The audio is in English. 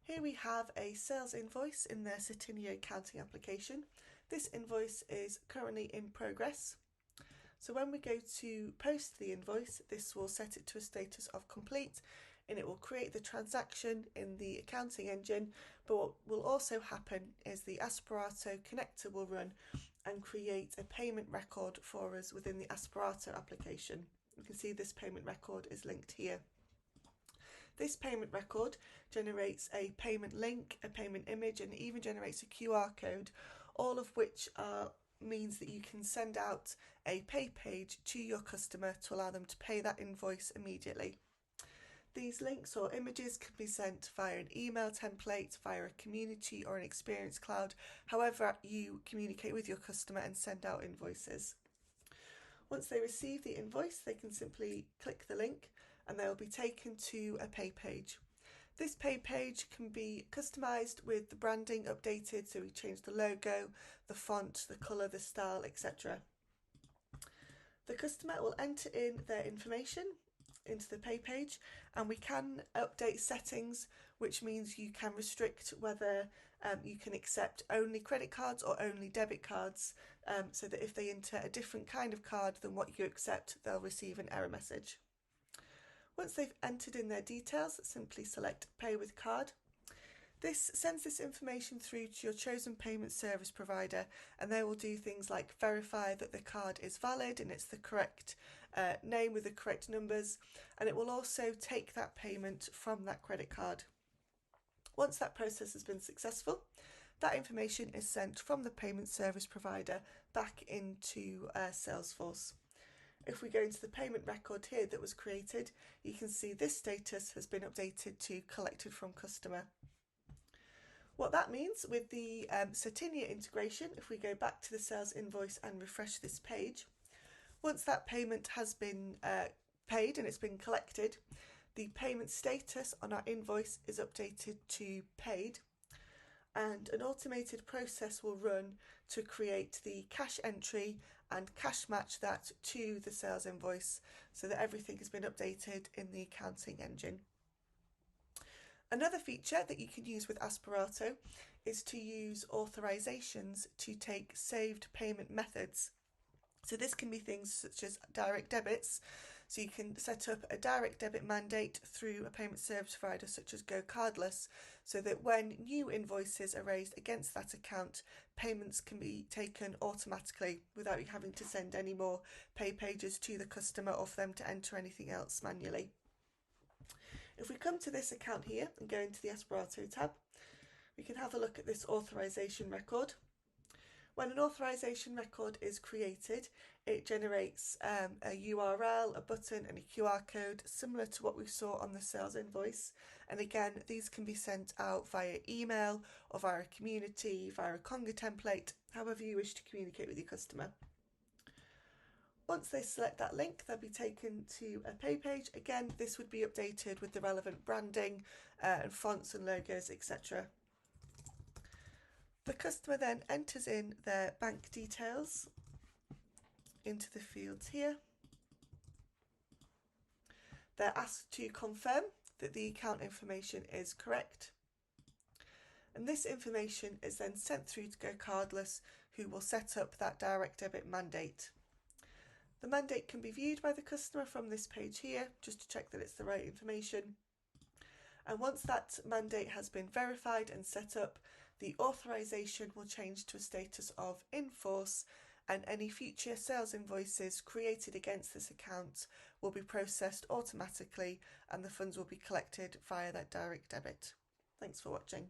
Here we have a sales invoice in their Certinia accounting application. This invoice is currently in progress. So when we go to post the invoice, this will set it to a status of complete and it will create the transaction in the accounting engine. But what will also happen is the Asperato connector will run and create a payment record for us within the Asperato application. You can see this payment record is linked here. This payment record generates a payment link, a payment image, and even generates a QR code, all of which means that you can send out a pay page to your customer to allow them to pay that invoice immediately. These links or images can be sent via an email template, via a community or an experience cloud, however you communicate with your customer and send out invoices. Once they receive the invoice, they can simply click the link and they will be taken to a pay page. This pay page can be customised with the branding updated, so we change the logo, the font, the colour, the style, etc. The customer will enter in their information into the pay page, and we can update settings, which means you can restrict whether you can accept only credit cards or only debit cards, so that if they enter a different kind of card than what you accept, they'll receive an error message. Once they've entered in their details, simply select Pay with Card. This sends this information through to your chosen payment service provider, and they will do things like verify that the card is valid and it's the correct name with the correct numbers, and it will also take that payment from that credit card. Once that process has been successful, that information is sent from the payment service provider back into Salesforce. If we go into the payment record here that was created, you can see this status has been updated to collected from customer. What that means with the Certinia integration, if we go back to the sales invoice and refresh this page, once that payment has been paid and it's been collected, the payment status on our invoice is updated to paid, and an automated process will run to create the cash entry and cash match that to the sales invoice so that everything has been updated in the accounting engine. Another feature that you can use with Asperato is to use authorizations to take saved payment methods. So this can be things such as direct debits. So you can set up a direct debit mandate through a payment service provider such as Go Cardless, so that when new invoices are raised against that account, payments can be taken automatically without you having to send any more pay pages to the customer or for them to enter anything else manually. If we come to this account here and go into the Asperato tab, we can have a look at this authorization record. When an authorization record is created, it generates a URL, a button and a QR code similar to what we saw on the sales invoice. And again, these can be sent out via email or via a community, via a Conga template, however you wish to communicate with your customer. Once they select that link, they'll be taken to a pay page. Again, this would be updated with the relevant branding and fonts and logos, etc. The customer then enters in their bank details into the fields here. They're asked to confirm that the account information is correct. And this information is then sent through to Go Cardless, who will set up that direct debit mandate. The mandate can be viewed by the customer from this page here, just to check that it's the right information. And once that mandate has been verified and set up, the authorization will change to a status of in force, and any future sales invoices created against this account will be processed automatically and the funds will be collected via that direct debit. Thanks for watching.